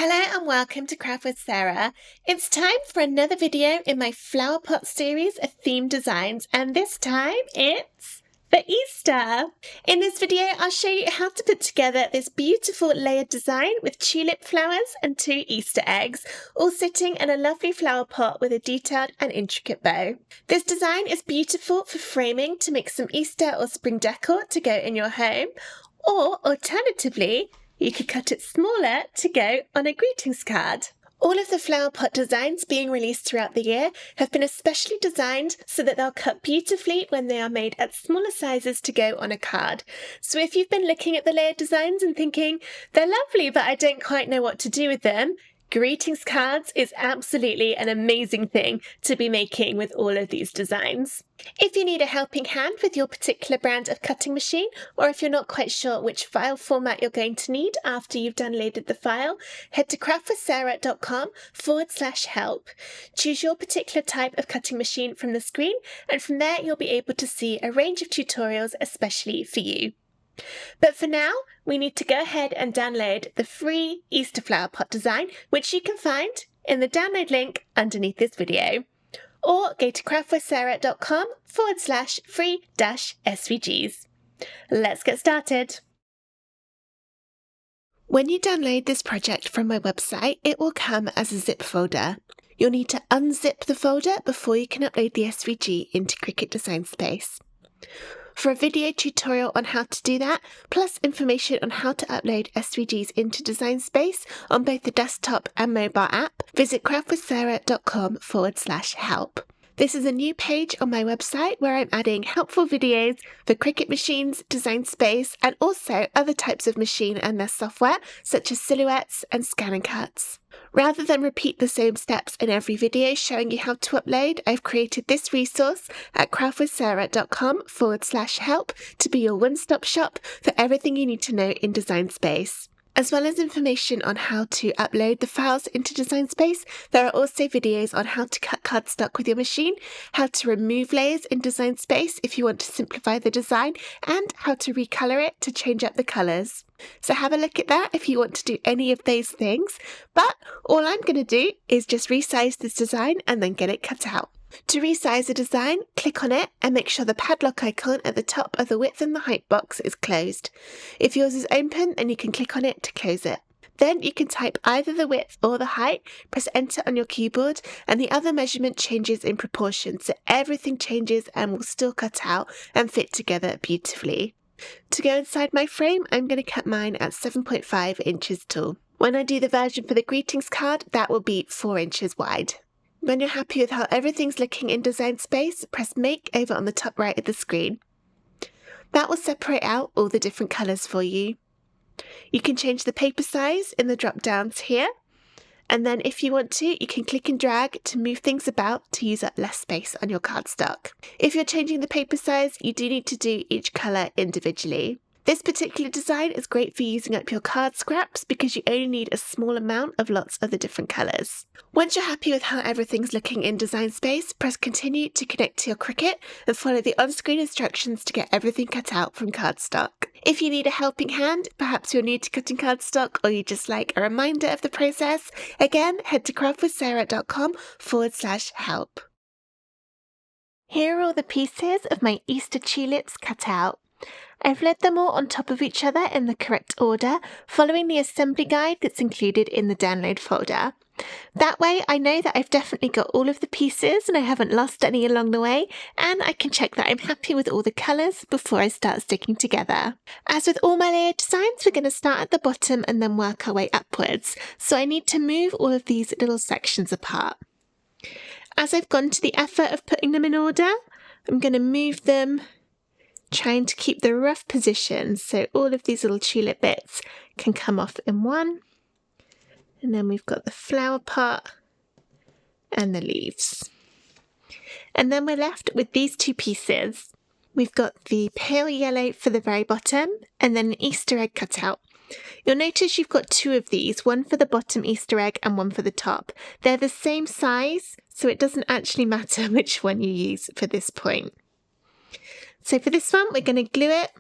Hello and welcome to Craft with Sarah. It's time for another video in my flower pot series of theme designs, and this time it's for Easter. In this video I'll show you how to put together this beautiful layered design with tulip flowers and 2 Easter eggs, all sitting in a lovely flower pot with a detailed and intricate bow. This design is beautiful for framing to make some Easter or spring decor to go in your home, or alternatively you could cut it smaller to go on a greetings card. All of the flower pot designs being released throughout the year have been especially designed so that they'll cut beautifully when they are made at smaller sizes to go on a card. So if you've been looking at the layered designs and thinking, they're lovely but I don't quite know what to do with them, greetings cards is absolutely an amazing thing to be making with all of these designs. If you need a helping hand with your particular brand of cutting machine, or if you're not quite sure which file format you're going to need after you've downloaded the file, head to craftwithsarah.com/help. Choose your particular type of cutting machine from the screen, and from there you'll be able to see a range of tutorials especially for you. But for now, we need to go ahead and download the free Easter flower pot design, which you can find in the download link underneath this video. Or go to craftwithsarah.com/free-SVGs. Let's get started. When you download this project from my website, it will come as a zip folder. You'll need to unzip the folder before you can upload the SVG into Cricut Design Space. For a video tutorial on how to do that, plus information on how to upload SVGs into Design Space on both the desktop and mobile app, visit craftwithsarah.com/help. This is a new page on my website where I'm adding helpful videos for Cricut machines, Design Space, and also other types of machine and their software, such as silhouettes and scan and cuts. Rather than repeat the same steps in every video showing you how to upload, I've created this resource at craftwithsarah.com/help to be your one-stop shop for everything you need to know in Design Space. As well as information on how to upload the files into Design Space, there are also videos on how to cut cardstock with your machine, how to remove layers in Design Space if you want to simplify the design, and how to recolor it to change up the colors. So have a look at that if you want to do any of those things, but all I'm going to do is just resize this design and then get it cut out. To resize a design, click on it and make sure the padlock icon at the top of the width and the height box is closed. If yours is open, then you can click on it to close it. Then you can type either the width or the height, press enter on your keyboard, and the other measurement changes in proportion, so everything changes and will still cut out and fit together beautifully. To go inside my frame, I'm going to cut mine at 7.5 inches tall. When I do the version for the greetings card, that will be 4 inches wide. When you're happy with how everything's looking in Design Space, press Make over on the top right of the screen. That will separate out all the different colours for you. You can change the paper size in the drop downs here, and then if you want to, you can click and drag to move things about to use up less space on your cardstock. If you're changing the paper size, you do need to do each colour individually. This particular design is great for using up your card scraps because you only need a small amount of lots of the different colours. Once you're happy with how everything's looking in Design Space, press Continue to connect to your Cricut and follow the on-screen instructions to get everything cut out from cardstock. If you need a helping hand, perhaps you're new to cutting cardstock or you just like a reminder of the process, again, head to craftwithsarah.com/help. Here are all the pieces of my Easter tulips cut out. I've laid them all on top of each other in the correct order, following the assembly guide that's included in the download folder. That way I know that I've definitely got all of the pieces and I haven't lost any along the way, and I can check that I'm happy with all the colours before I start sticking together. As with all my layered designs, we're going to start at the bottom and then work our way upwards, so I need to move all of these little sections apart. As I've gone to the effort of putting them in order, I'm going to move them, trying to keep the rough position so all of these little tulip bits can come off in one. And then we've got the flower pot and the leaves. And then we're left with these 2 pieces. We've got the pale yellow for the very bottom and then an Easter egg cut out. You'll notice you've got 2 of these, one for the bottom Easter egg and one for the top. They're the same size, so it doesn't actually matter which one you use for this point. So for this one, we're going to glue it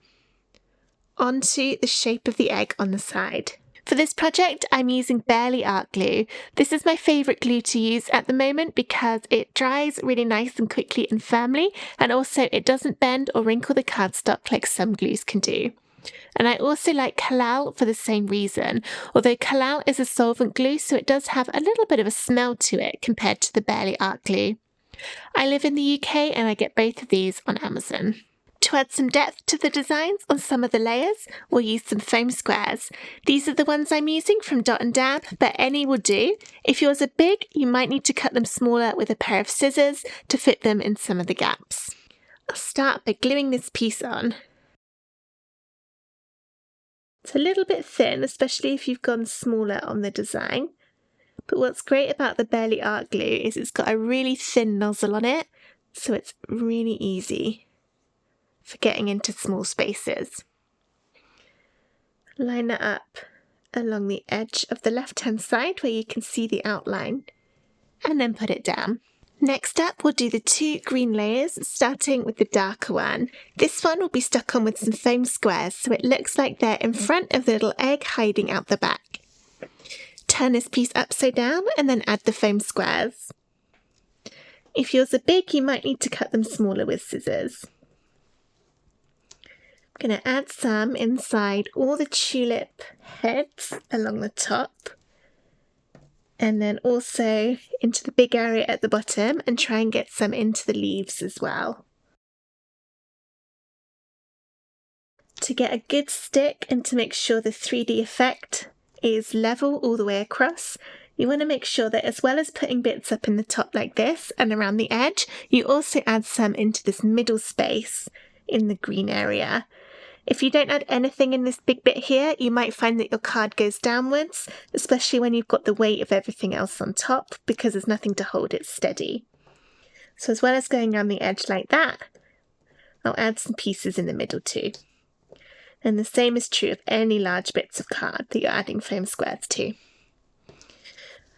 onto the shape of the egg on the side. For this project, I'm using Barely Art Glue. This is my favourite glue to use at the moment because it dries really nice and quickly and firmly, and also it doesn't bend or wrinkle the cardstock like some glues can do. And I also like Kalal for the same reason, although Kalal is a solvent glue, so it does have a little bit of a smell to it compared to the Barely Art Glue. I live in the UK and I get both of these on Amazon. To add some depth to the designs on some of the layers, we'll use some foam squares. These are the ones I'm using from Dot and Dab, but any will do. If yours are big, you might need to cut them smaller with a pair of scissors to fit them in some of the gaps. I'll start by gluing this piece on. It's a little bit thin, especially if you've gone smaller on the design. But what's great about the Barely Art Glue is it's got a really thin nozzle on it, so it's really easy for getting into small spaces. Line that up along the edge of the left-hand side where you can see the outline, and then put it down. Next up, we'll do the 2 green layers, starting with the darker one. This one will be stuck on with some foam squares, so it looks like they're in front of the little egg hiding out the back. Turn this piece upside down and then add the foam squares. If yours are big, you might need to cut them smaller with scissors. I'm going to add some inside all the tulip heads along the top, and then also into the big area at the bottom, and try and get some into the leaves as well. To get a good stick and to make sure the 3D effect is level all the way across, you want to make sure that as well as putting bits up in the top like this and around the edge, you also add some into this middle space in the green area. If you don't add anything in this big bit here, you might find that your card goes downwards, especially when you've got the weight of everything else on top, because there's nothing to hold it steady. So as well as going around the edge like that, I'll add some pieces in the middle too. And the same is true of any large bits of card that you're adding foam squares to.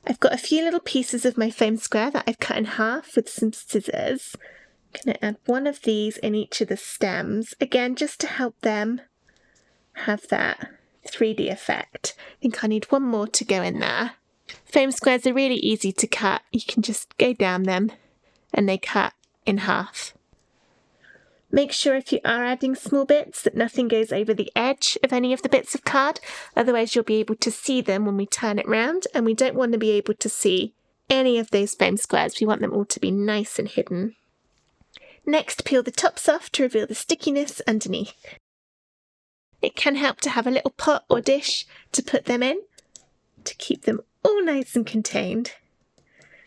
I've got a few little pieces of my foam square that I've cut in half with some scissors. I'm going to add one of these in each of the stems, again just to help them have that 3D effect. I think I need one more to go in there. Foam squares are really easy to cut. You can just go down them and they cut in half. Make sure if you are adding small bits that nothing goes over the edge of any of the bits of card, otherwise you'll be able to see them when we turn it round, and we don't want to be able to see any of those foam squares. We want them all to be nice and hidden. Next, peel the tops off to reveal the stickiness underneath. It can help to have a little pot or dish to put them in, to keep them all nice and contained.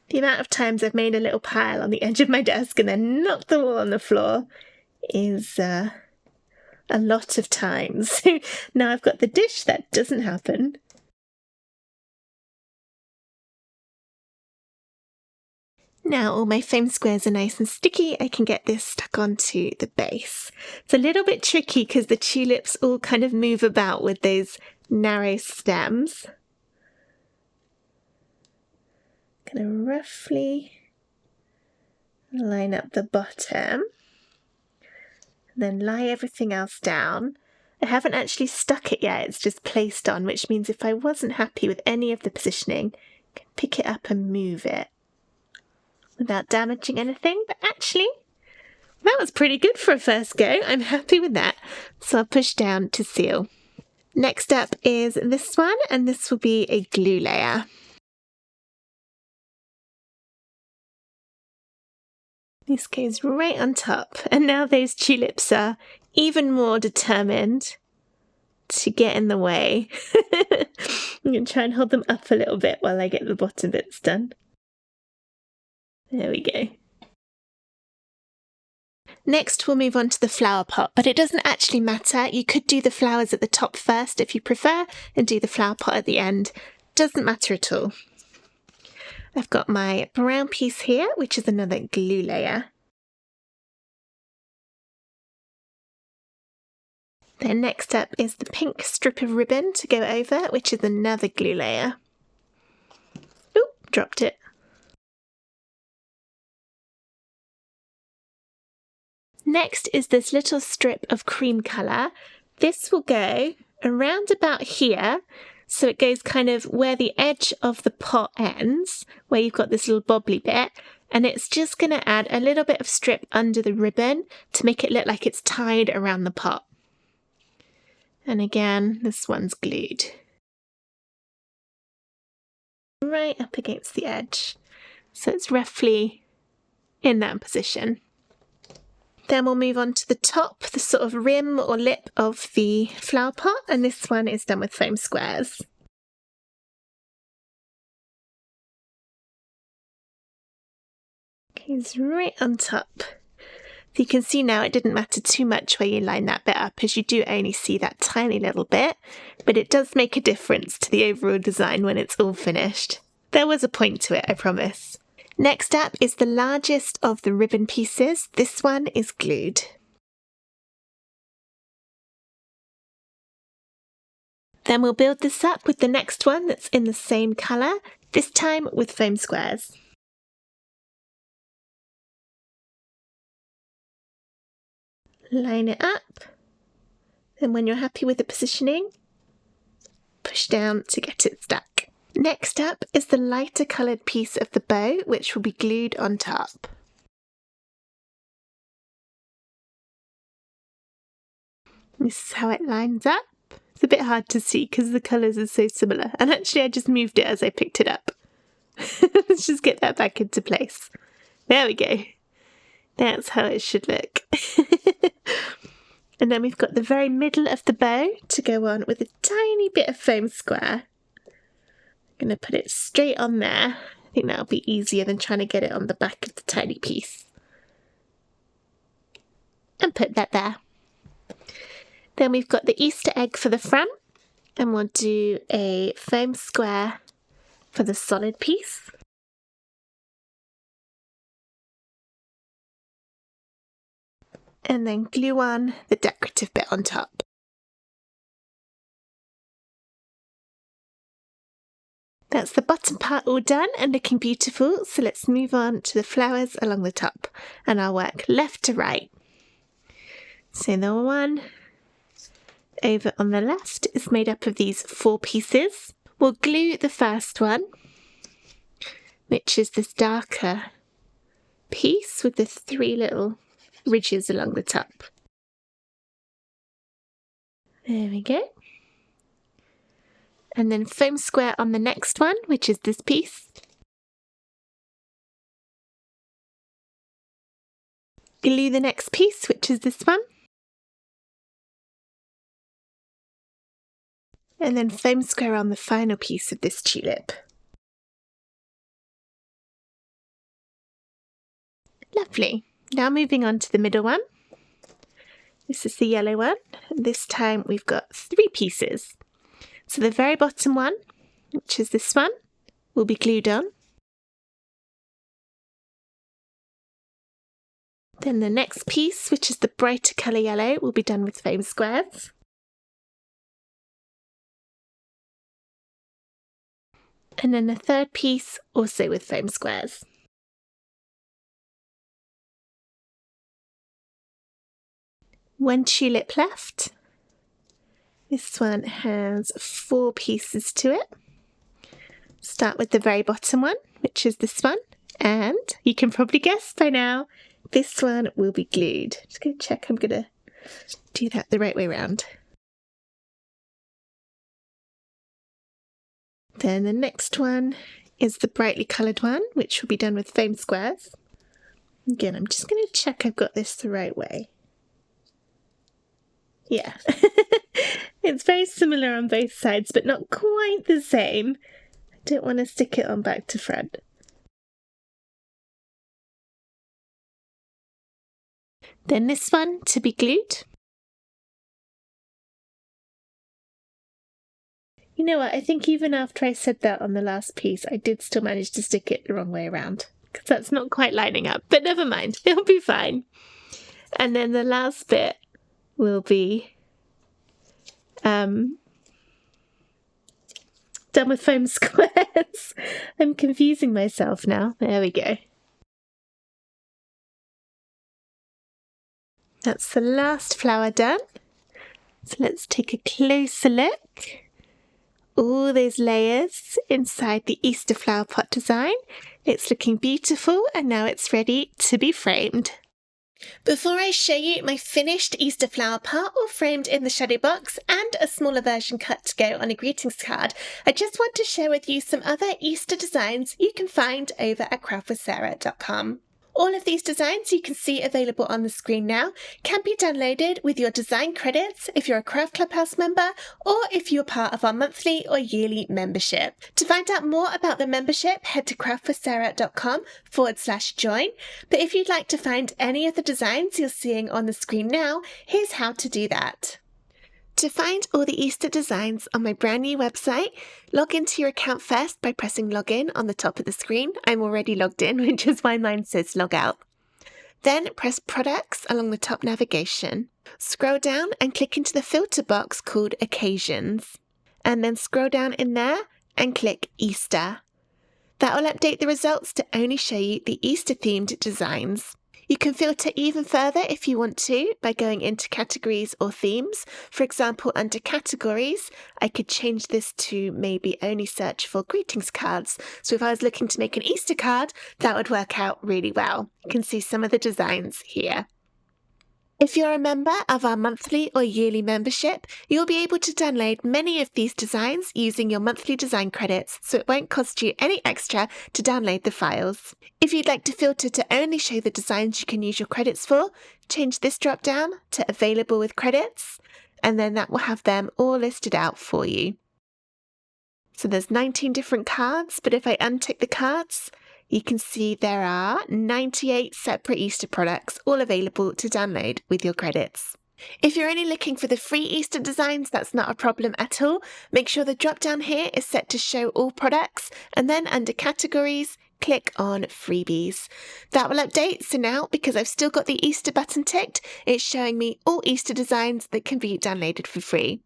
The amount of times I've made a little pile on the edge of my desk and then knocked them all on the floor is a lot of times. Now I've got the dish, that doesn't happen. Now all my foam squares are nice and sticky, I can get this stuck onto the base. It's a little bit tricky because the tulips all kind of move about with those narrow stems. I'm going to roughly line up the bottom, and then lie everything else down. I haven't actually stuck it yet, it's just placed on, which means if I wasn't happy with any of the positioning, I can pick it up and move it without damaging anything. But actually, that was pretty good for a first go. I'm happy with that. So I'll push down to seal. Next up is this one, and this will be a glue layer. This goes right on top, and now those tulips are even more determined to get in the way. I'm going to try and hold them up a little bit while I get the bottom bits done. There we go. Next we'll move on to the flower pot, but it doesn't actually matter. You could do the flowers at the top first if you prefer, and do the flower pot at the end. Doesn't matter at all. I've got my brown piece here, which is another glue layer. Then next up is the pink strip of ribbon to go over, which is another glue layer. Oop, dropped it. Next is this little strip of cream colour. This will go around about here, So it goes kind of where the edge of the pot ends, where you've got this little bobbly bit, and it's just going to add a little bit of strip under the ribbon to make it look like it's tied around the pot. And again, this one's glued right up against the edge. So it's roughly in that position. Then we'll move on to the top, the sort of rim or lip of the flower pot, and this one is done with foam squares. It's right on top. So you can see now it didn't matter too much where you line that bit up, as you do only see that tiny little bit, but it does make a difference to the overall design when it's all finished. There was a point to it, I promise. Next up is the largest of the ribbon pieces. This one is glued. Then we'll build this up with the next one that's in the same colour, this time with foam squares. Line it up, then when you're happy with the positioning, push down to get it stuck. Next up is the lighter coloured piece of the bow, which will be glued on top. This is how it lines up. It's a bit hard to see because the colours are so similar, and actually I just moved it as I picked it up. Let's just get that back into place. There we go. That's how it should look. And then we've got the very middle of the bow to go on with a tiny bit of foam square. I'm going to put it straight on there. I think that'll be easier than trying to get it on the back of the tiny piece. And put that there. Then we've got the Easter egg for the front, and we'll do a foam square for the solid piece. And then glue on the decorative bit on top. That's the bottom part all done and looking beautiful, so let's move on to the flowers along the top, and I'll work left to right. So the one over on the left is made up of these 4 pieces. We'll glue the first one, which is this darker piece with the 3 little ridges along the top. There we go. And then foam square on the next one, which is this piece. Glue the next piece, which is this one. And then foam square on the final piece of this tulip. Lovely. Now moving on to the middle one. This is the yellow one. This time we've got 3 pieces. So the very bottom one, which is this one, will be glued on. Then the next piece, which is the brighter colour yellow, will be done with foam squares. And then the third piece, also with foam squares. One tulip left. This one has 4 pieces to it. Start with the very bottom one, which is this one. And you can probably guess by now, this one will be glued. Just going to check I'm going to do that the right way around. Then the next one is the brightly coloured one, which will be done with foam squares. Again, I'm just going to check I've got this the right way. Yeah, it's very similar on both sides, but not quite the same. I don't want to stick it on back to front. Then this one to be glued. You know what, I think even after I said that on the last piece, I did still manage to stick it the wrong way around, because that's not quite lining up, but never mind, it'll be fine. And then the last bit will be done with foam squares. I'm confusing myself now. There we go. That's the last flower done. So let's take a closer look. all those layers inside the Easter flower pot design. It's looking beautiful and now it's ready to be framed. Before I show you my finished Easter flower pot all framed in the shadow box and a smaller version cut to go on a greetings card, I just want to share with you some other Easter designs you can find over at craftwithsarah.com. All of these designs you can see available on the screen now can be downloaded with your design credits if you're a Craft Clubhouse member or if you're part of our monthly or yearly membership. To find out more about the membership, head to craftwithsarah.com/join. But if you'd like to find any of the designs you're seeing on the screen now, here's how to do that. To find all the Easter designs on my brand new website, log into your account first by pressing login on the top of the screen. I'm already logged in, which is why mine says log out. Then press products along the top navigation. Scroll down and click into the filter box called occasions. And then scroll down in there and click Easter. That will update the results to only show you the Easter themed designs. You can filter even further if you want to by going into categories or themes. For example, under categories, I could change this to maybe only search for greetings cards. So if I was looking to make an Easter card, that would work out really well. You can see some of the designs here. If you're a member of our monthly or yearly membership, you'll be able to download many of these designs using your monthly design credits, so it won't cost you any extra to download the files. If you'd like to filter to only show the designs you can use your credits for, change this drop down to Available with Credits, and then that will have them all listed out for you. So there's 19 different cards, but if I untick the cards, you can see there are 98 separate Easter products all available to download with your credits. If you're only looking for the free Easter designs, that's not a problem at all. Make sure the drop down here is set to show all products, and then under categories, click on freebies. That will update, so now, because I've still got the Easter button ticked, it's showing me all Easter designs that can be downloaded for free.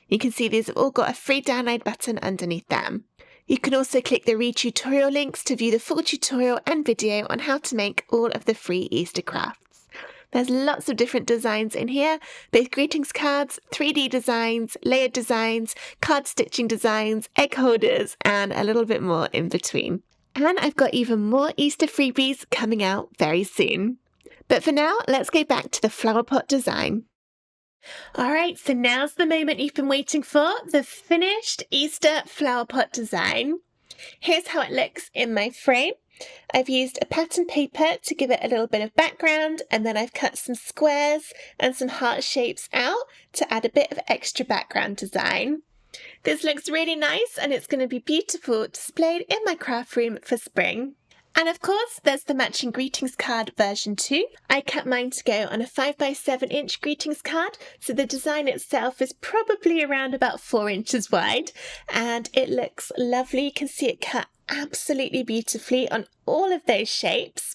You can see these have all got a free download button underneath them. You can also click the read tutorial links to view the full tutorial and video on how to make all of the free Easter crafts. There's lots of different designs in here, both greetings cards, 3D designs, layered designs, card stitching designs, egg holders, and a little bit more in between. And I've got even more Easter freebies coming out very soon. But for now, let's go back to the flower pot design. Alright, so now's the moment you've been waiting for, the finished Easter flower pot design. Here's how it looks in my frame. I've used a pattern paper to give it a little bit of background, and then I've cut some squares and some heart shapes out to add a bit of extra background design. This looks really nice and it's going to be beautiful displayed in my craft room for spring. And of course, there's the matching greetings card version 2. I cut mine to go on a 5x7" greetings card, so the design itself is probably around about 4 inches wide, and it looks lovely. You can see it cut absolutely beautifully on all of those shapes.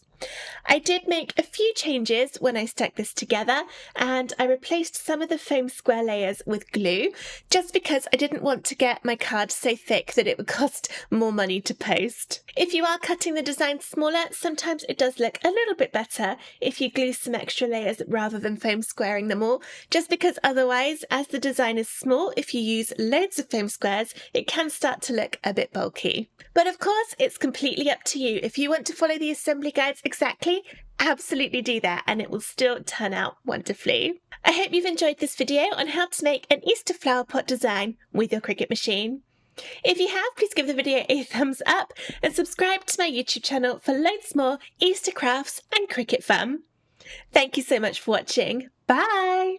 I did make a few changes when I stuck this together, and I replaced some of the foam square layers with glue just because I didn't want to get my card so thick that it would cost more money to post. If you are cutting the design smaller, sometimes it does look a little bit better if you glue some extra layers rather than foam squaring them all, just because otherwise, as the design is small, if you use loads of foam squares, it can start to look a bit bulky. But of course, it's completely up to you. If you want to follow the assembly guides exactly, absolutely do that and it will still turn out wonderfully. I hope you've enjoyed this video on how to make an Easter flower pot design with your Cricut machine. If you have, please give the video a thumbs up and subscribe to my YouTube channel for loads more Easter crafts and Cricut fun. Thank you so much for watching. Bye!